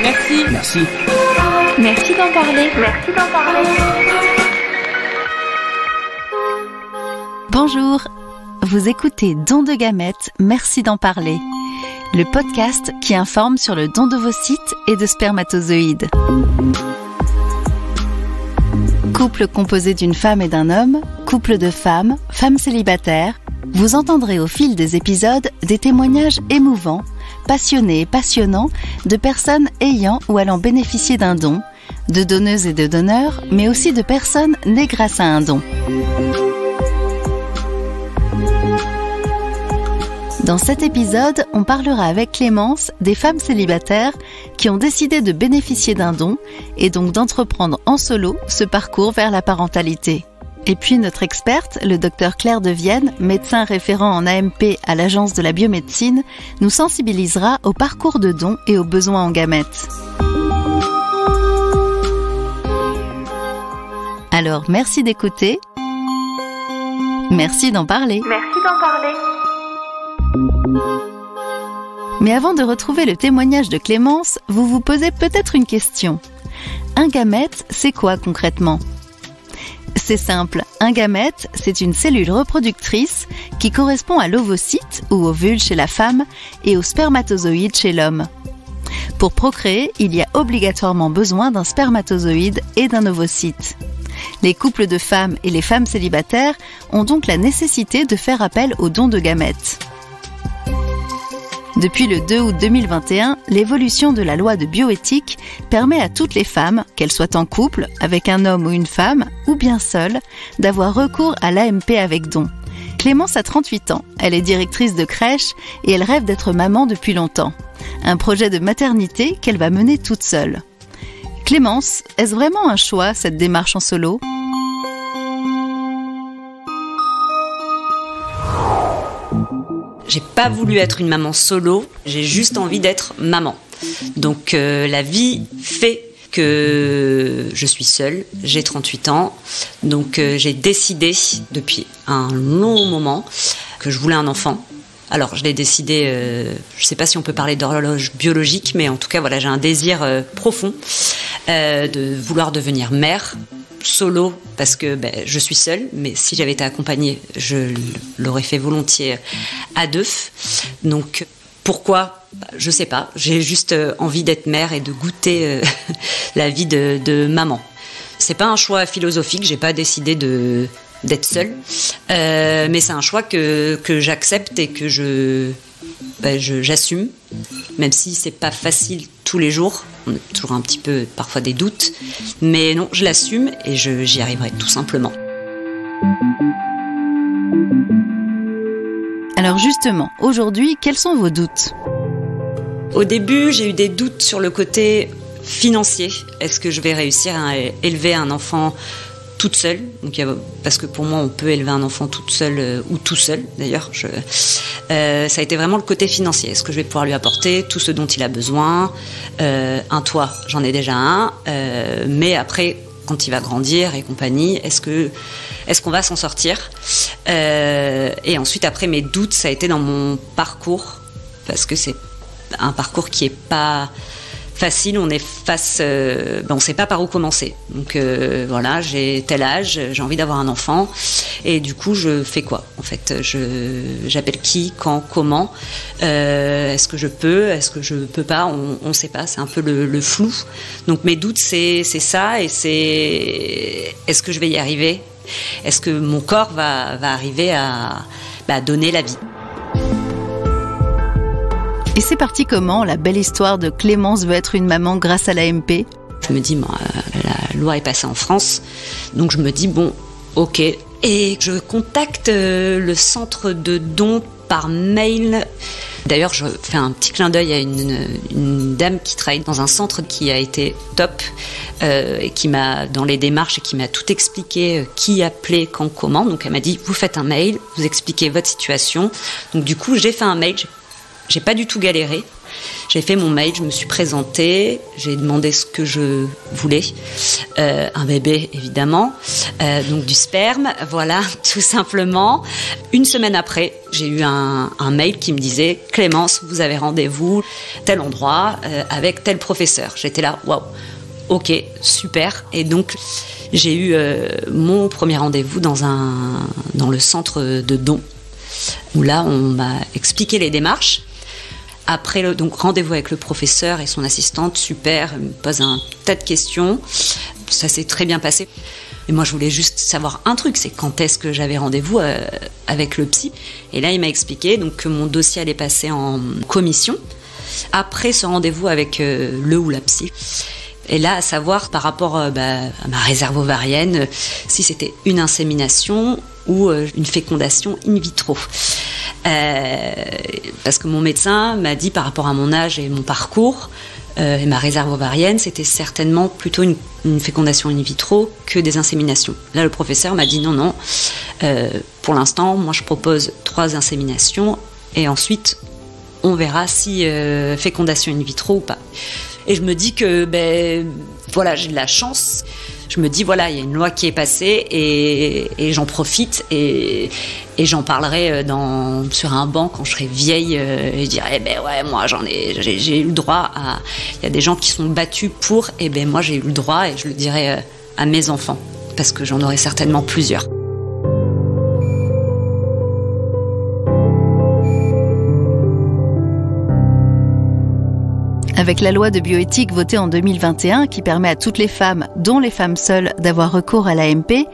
Merci. Merci. Merci d'en parler. Merci d'en parler. Bonjour, vous écoutez Don de gamètes, merci d'en parler. Le podcast qui informe sur le don d'ovocytes et de spermatozoïdes. Couple composé d'une femme et d'un homme, couple de femmes, femmes célibataires, vous entendrez au fil des épisodes des témoignages émouvants, passionnés et passionnants de personnes ayant ou allant bénéficier d'un don, de donneuses et de donneurs, mais aussi de personnes nées grâce à un don. Dans cet épisode, on parlera avec Clémence des femmes célibataires qui ont décidé de bénéficier d'un don et donc d'entreprendre en solo ce parcours vers la parentalité. Et puis notre experte, le Dr Claire de Vienne, médecin référent en AMP à l'Agence de la biomédecine, nous sensibilisera au parcours de don et aux besoins en gamètes. Alors merci d'écouter, merci d'en parler. Merci d'en parler. Mais avant de retrouver le témoignage de Clémence, vous vous posez peut-être une question. Un gamète, c'est quoi concrètement ? C'est simple, un gamète, c'est une cellule reproductrice qui correspond à l'ovocyte ou ovule chez la femme et au spermatozoïde chez l'homme. Pour procréer, il y a obligatoirement besoin d'un spermatozoïde et d'un ovocyte. Les couples de femmes et les femmes célibataires ont donc la nécessité de faire appel au don de gamètes. Depuis le 2 août 2021, l'évolution de la loi de bioéthique permet à toutes les femmes, qu'elles soient en couple, avec un homme ou une femme, ou bien seules, d'avoir recours à l'AMP avec don. Clémence a 38 ans, elle est directrice de crèche et elle rêve d'être maman depuis longtemps. Un projet de maternité qu'elle va mener toute seule. Clémence, est-ce vraiment un choix, cette démarche en solo ? J'ai pas voulu être une maman solo, j'ai juste envie d'être maman. Donc la vie fait que je suis seule, j'ai 38 ans, donc j'ai décidé depuis un long moment que je voulais un enfant. Alors je l'ai décidé, je sais pas si on peut parler d'horloge biologique, mais en tout cas voilà, j'ai un désir profond de vouloir devenir mère. Solo parce que je suis seule, mais si j'avais été accompagnée, je l'aurais fait volontiers à deux. Donc pourquoi ? Je sais pas. J'ai juste envie d'être mère et de goûter la vie de maman. C'est pas un choix philosophique. J'ai pas décidé d'être seule, mais c'est un choix que j'accepte et que j'assume, même si c'est pas facile tous les jours. On a toujours un petit peu, parfois des doutes, mais non, je l'assume et j'y arriverai tout simplement. Alors justement, aujourd'hui, quels sont vos doutes ? Au début, j'ai eu des doutes sur le côté financier. Est-ce que je vais réussir à élever un enfant toute seule ? Donc, parce que pour moi, on peut élever un enfant toute seule ou tout seul, d'ailleurs. Ça a été vraiment le côté financier. Est-ce que je vais pouvoir lui apporter tout ce dont il a besoin ? Un toit, j'en ai déjà un. Mais après, quand il va grandir et compagnie, est-ce qu'on va s'en sortir ? Et ensuite, après, mes doutes, ça a été dans mon parcours. Parce que c'est un parcours qui est pas facile, on est face, on sait pas par où commencer. Donc voilà, j'ai tel âge, j'ai envie d'avoir un enfant, et du coup je fais quoi en fait ? J'appelle qui, quand, comment ? Est-ce que je peux ? Est-ce que je peux pas ? On sait pas, c'est un peu le flou. Donc mes doutes c'est ça, et c'est est-ce que je vais y arriver ? Est-ce que mon corps va arriver à donner la vie ? Et c'est parti comment, la belle histoire de Clémence veut être une maman grâce à l'AMP ? Je me dis, la loi est passée en France, donc je me dis, bon, ok. Et je contacte le centre de dons par mail. D'ailleurs, je fais un petit clin d'œil à une dame qui travaille dans un centre qui a été top, et qui m'a, dans les démarches, et qui m'a tout expliqué, qui appeler, quand, comment. Donc elle m'a dit, vous faites un mail, vous expliquez votre situation. Donc du coup, j'ai fait un mail. J'ai pas du tout galéré. J'ai fait mon mail, je me suis présentée, j'ai demandé ce que je voulais, un bébé évidemment, donc du sperme, voilà, tout simplement. Une semaine après, j'ai eu un mail qui me disait « Clémence, vous avez rendez-vous tel endroit avec tel professeur ». J'étais là, waouh, ok, super. Et donc j'ai eu mon premier rendez-vous dans le centre de dons, où là on m'a expliqué les démarches. Après donc rendez-vous avec le professeur et son assistante, super, il me pose un tas de questions, ça s'est très bien passé. Et moi je voulais juste savoir un truc, c'est quand est-ce que j'avais rendez-vous avec le psy. Et là il m'a expliqué donc, que mon dossier allait passer en commission après ce rendez-vous avec le ou la psy. Et là, à savoir par rapport à ma réserve ovarienne, si c'était une insémination ou une fécondation in vitro. Parce que mon médecin m'a dit par rapport à mon âge et mon parcours, et ma réserve ovarienne, c'était certainement plutôt une fécondation in vitro que des inséminations. Là, le professeur m'a dit non, pour l'instant, moi je propose 3 inséminations et ensuite on verra si fécondation in vitro ou pas. Et je me dis que, voilà, j'ai de la chance. Je me dis, voilà, il y a une loi qui est passée et j'en profite et j'en parlerai sur un banc quand je serai vieille et je dirai, ouais, moi j'ai eu le droit à... Il y a des gens qui sont battus pour, et moi j'ai eu le droit et je le dirai à mes enfants parce que j'en aurai certainement plusieurs. Avec la loi de bioéthique votée en 2021 qui permet à toutes les femmes, dont les femmes seules, d'avoir recours à l'AMP,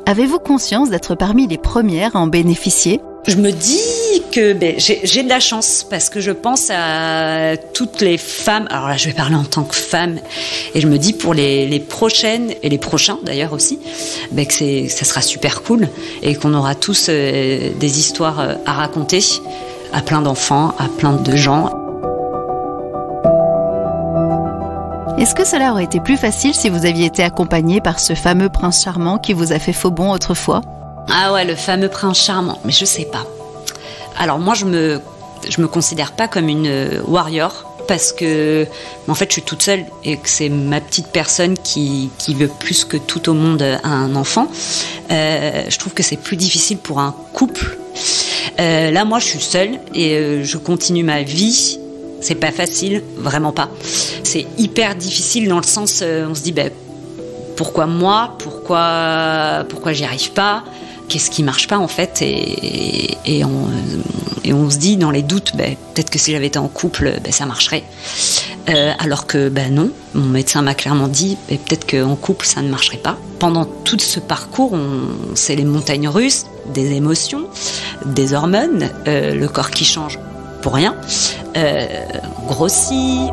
avez-vous conscience d'être parmi les premières à en bénéficier ? Je me dis que j'ai de la chance parce que je pense à toutes les femmes. Alors là, je vais parler en tant que femme et je me dis pour les prochaines et les prochains d'ailleurs aussi, que ça sera super cool et qu'on aura tous des histoires à raconter à plein d'enfants, à plein de gens. Est-ce que cela aurait été plus facile si vous aviez été accompagné par ce fameux prince charmant qui vous a fait faux bond autrefois ? Ah ouais, le fameux prince charmant, mais je sais pas. Alors moi, je me considère pas comme une warrior parce que en fait, je suis toute seule et que c'est ma petite personne qui veut plus que tout au monde un enfant. Je trouve que c'est plus difficile pour un couple. Là, moi, je suis seule et je continue ma vie. C'est pas facile, vraiment pas. C'est hyper difficile dans le sens, on se dit, pourquoi moi ? Pourquoi j'y arrive pas ? Qu'est-ce qui marche pas en fait ? Et on se dit dans les doutes, peut-être que si j'avais été en couple, ça marcherait. Alors que non, mon médecin m'a clairement dit, peut-être qu'en couple ça ne marcherait pas. Pendant tout ce parcours, c'est les montagnes russes, des émotions, des hormones, le corps qui change pour rien, grossit.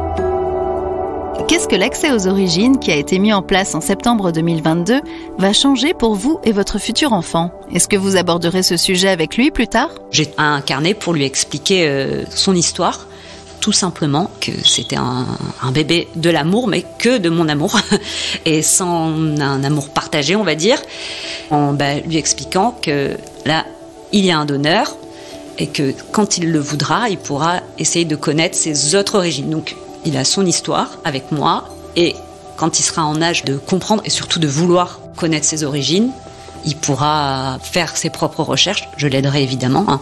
Qu'est-ce que l'accès aux origines qui a été mis en place en septembre 2022 va changer pour vous et votre futur enfant ? Est-ce que vous aborderez ce sujet avec lui plus tard ? J'ai un carnet pour lui expliquer son histoire, tout simplement que c'était un bébé de l'amour, mais que de mon amour, et sans un amour partagé, on va dire, en lui expliquant que là, il y a un donneur, et que quand il le voudra, il pourra essayer de connaître ses autres origines. Donc, il a son histoire avec moi, et quand il sera en âge de comprendre et surtout de vouloir connaître ses origines, il pourra faire ses propres recherches. Je l'aiderai évidemment.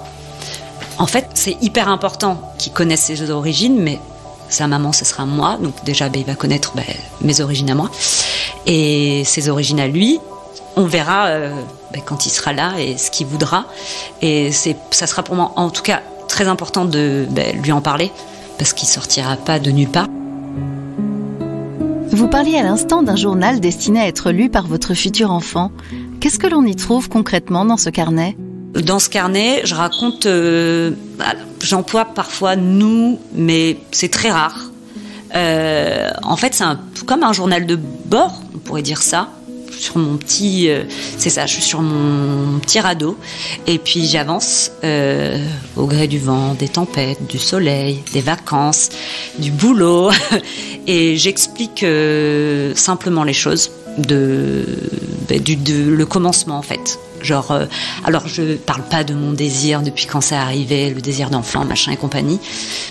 En fait, c'est hyper important qu'il connaisse ses origines, mais sa maman, ce sera moi. Donc déjà, il va connaître mes origines à moi. Et ses origines à lui, on verra quand il sera là et ce qu'il voudra. Et ça sera pour moi, en tout cas, très important de lui en parler, parce qu'il ne sortira pas de nulle part. Vous parliez à l'instant d'un journal destiné à être lu par votre futur enfant. Qu'est-ce que l'on y trouve concrètement dans ce carnet ? Dans ce carnet, je raconte... j'emploie parfois « nous », mais c'est très rare. En fait, c'est comme un journal de bord, on pourrait dire ça. Sur mon petit... c'est ça, je suis sur mon petit radeau. Et puis j'avance au gré du vent, des tempêtes, du soleil, des vacances, du boulot. Et j'explique simplement les choses, le commencement en fait. Alors je parle pas de mon désir depuis quand c'est arrivé, le désir d'enfant, machin et compagnie,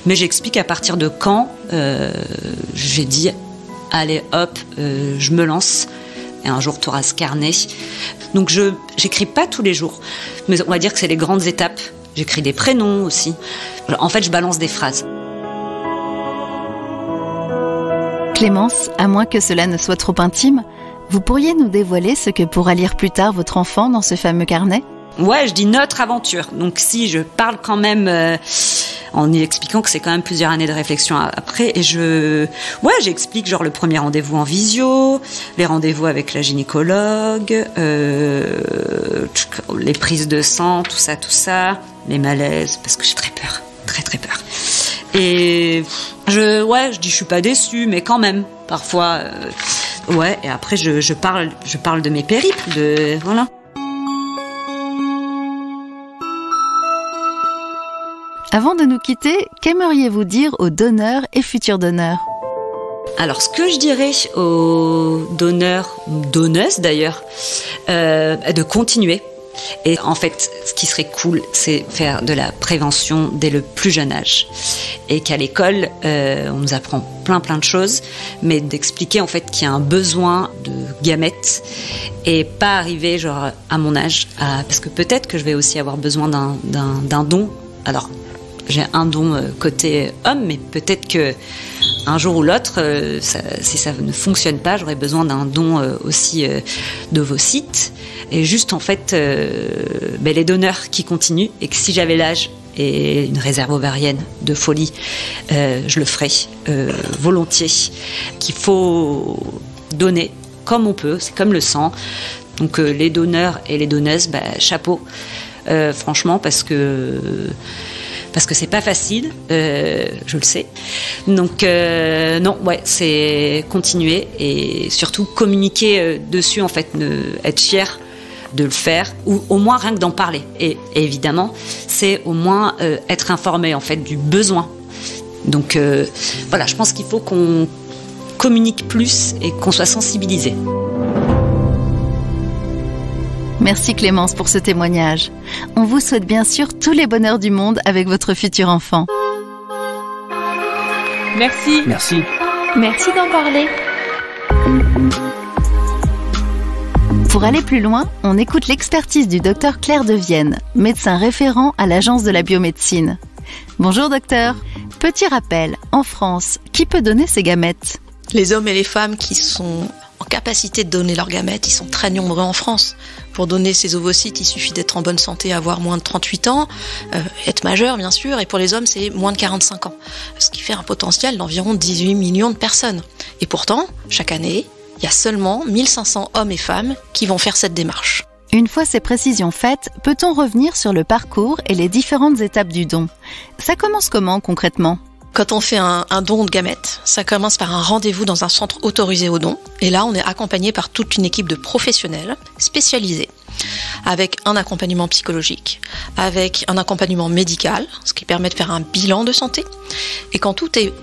mais j'explique à partir de quand j'ai dit allez hop, je me lance. Et un jour, tu auras ce carnet. Donc, j'écris pas tous les jours. Mais on va dire que c'est les grandes étapes. J'écris des prénoms aussi. En fait, je balance des phrases. Clémence, à moins que cela ne soit trop intime, vous pourriez nous dévoiler ce que pourra lire plus tard votre enfant dans ce fameux carnet ? Ouais, je dis notre aventure. Donc, si je parle quand même... en y expliquant que c'est quand même plusieurs années de réflexion après. Et j'explique genre le premier rendez-vous en visio, les rendez-vous avec la gynécologue, les prises de sang, tout ça, les malaises, parce que j'ai très peur, très peur. Et je dis je suis pas déçue, mais quand même, parfois, et après je parle de mes périples, voilà. Avant de nous quitter, qu'aimeriez-vous dire aux donneurs et futurs donneurs ? Alors, ce que je dirais aux donneurs, donneuses d'ailleurs, de continuer. Et en fait, ce qui serait cool, c'est faire de la prévention dès le plus jeune âge. Et qu'à l'école, on nous apprend plein de choses, mais d'expliquer en fait qu'il y a un besoin de gamètes et pas arriver genre à mon âge, parce que peut-être que je vais aussi avoir besoin d'un don. Alors, j'ai un don côté homme, mais peut-être que un jour ou l'autre, si ça ne fonctionne pas, j'aurai besoin d'un don aussi d'ovocytes. Et juste en fait, les donneurs qui continuent, et que si j'avais l'âge et une réserve ovarienne de folie, je le ferais volontiers. Qu'il faut donner comme on peut, c'est comme le sang. Donc les donneurs et les donneuses, chapeau, franchement, parce que c'est pas facile, je le sais. Donc c'est continuer et surtout communiquer dessus, en fait, être fier de le faire, ou au moins rien que d'en parler. Et évidemment, c'est au moins être informé, en fait, du besoin. Donc je pense qu'il faut qu'on communique plus et qu'on soit sensibilisé. Merci Clémence pour ce témoignage. On vous souhaite bien sûr tous les bonheurs du monde avec votre futur enfant. Merci. Merci. Merci d'en parler. Pour aller plus loin, on écoute l'expertise du docteur Claire Devienne, médecin référent à l'Agence de la biomédecine. Bonjour docteur. Petit rappel, en France, qui peut donner ses gamètes ? Les hommes et les femmes qui sont en capacité de donner leurs gamètes, ils sont très nombreux en France. Pour donner ces ovocytes, il suffit d'être en bonne santé, avoir moins de 38 ans, être majeur bien sûr, et pour les hommes c'est moins de 45 ans. Ce qui fait un potentiel d'environ 18 millions de personnes. Et pourtant, chaque année, il y a seulement 1500 hommes et femmes qui vont faire cette démarche. Une fois ces précisions faites, peut-on revenir sur le parcours et les différentes étapes du don ? Ça commence comment concrètement ? Quand on fait un don de gamètes, ça commence par un rendez-vous dans un centre autorisé au don. Et là, on est accompagné par toute une équipe de professionnels spécialisés, avec un accompagnement psychologique, avec un accompagnement médical, ce qui permet de faire un bilan de santé. Et quand tout est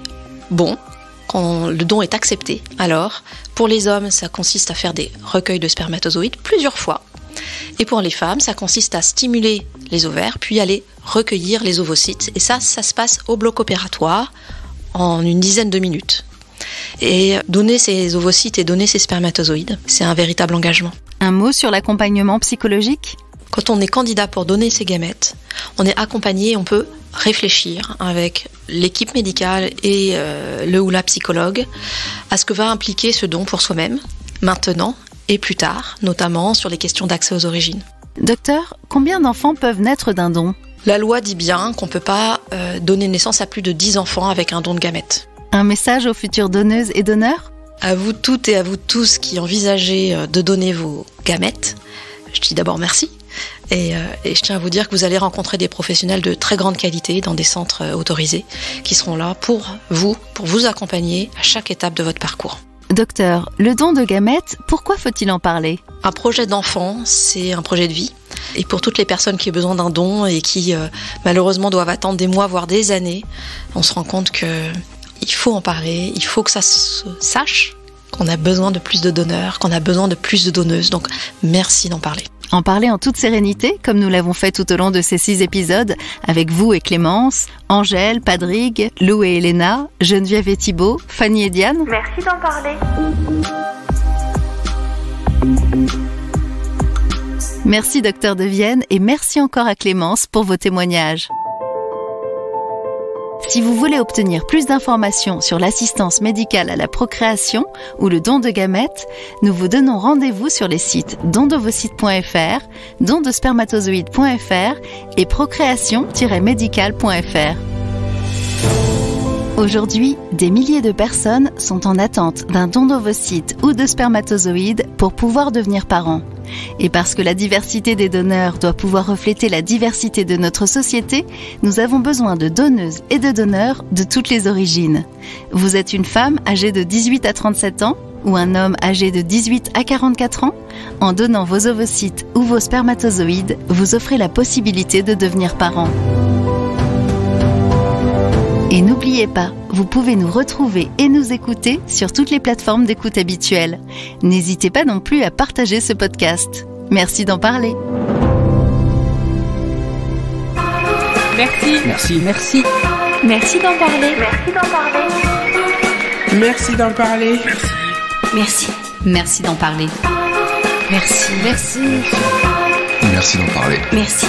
bon, quand le don est accepté, alors, pour les hommes, ça consiste à faire des recueils de spermatozoïdes plusieurs fois. Et pour les femmes, ça consiste à stimuler les ovaires, puis aller recueillir les ovocytes. Et ça se passe au bloc opératoire en une dizaine de minutes. Et donner ces ovocytes et donner ces spermatozoïdes, c'est un véritable engagement. Un mot sur l'accompagnement psychologique ? Quand on est candidat pour donner ses gamètes, on est accompagné, on peut réfléchir avec l'équipe médicale et le ou la psychologue à ce que va impliquer ce don pour soi-même, maintenant et plus tard, notamment sur les questions d'accès aux origines. Docteur, combien d'enfants peuvent naître d'un don ? La loi dit bien qu'on ne peut pas donner naissance à plus de 10 enfants avec un don de gamètes. Un message aux futures donneuses et donneurs ? À vous toutes et à vous tous qui envisagez de donner vos gamètes, je dis d'abord merci. Et je tiens à vous dire que vous allez rencontrer des professionnels de très grande qualité dans des centres autorisés qui seront là pour vous accompagner à chaque étape de votre parcours. Docteur, le don de gamètes, pourquoi faut-il en parler ? Un projet d'enfant, c'est un projet de vie. Et pour toutes les personnes qui ont besoin d'un don et qui malheureusement doivent attendre des mois, voire des années, on se rend compte qu'il faut en parler, il faut que ça se sache qu'on a besoin de plus de donneurs, qu'on a besoin de plus de donneuses. Donc merci d'en parler. En parler en toute sérénité, comme nous l'avons fait tout au long de ces 6 épisodes, avec vous et Clémence, Angèle, Padrigue, Lou et Elena, Geneviève et Thibaut, Fanny et Diane. Merci d'en parler. Merci Docteur de Vienne et merci encore à Clémence pour vos témoignages. Si vous voulez obtenir plus d'informations sur l'assistance médicale à la procréation ou le don de gamètes, nous vous donnons rendez-vous sur les sites dondevocytes.fr, dondespermatozoïdes.fr et procréation-médicale.fr. Aujourd'hui, des milliers de personnes sont en attente d'un don d'ovocytes ou de spermatozoïdes pour pouvoir devenir parents. Et parce que la diversité des donneurs doit pouvoir refléter la diversité de notre société, nous avons besoin de donneuses et de donneurs de toutes les origines. Vous êtes une femme âgée de 18 à 37 ans ou un homme âgé de 18 à 44 ans? En donnant vos ovocytes ou vos spermatozoïdes, vous offrez la possibilité de devenir parent. Et n'oubliez pas, vous pouvez nous retrouver et nous écouter sur toutes les plateformes d'écoute habituelles. N'hésitez pas non plus à partager ce podcast. Merci d'en parler. Merci. Merci. Merci. Merci d'en parler. Merci d'en parler. Merci d'en parler. Merci. Merci d'en parler. Merci. Merci. Merci d'en parler. Merci.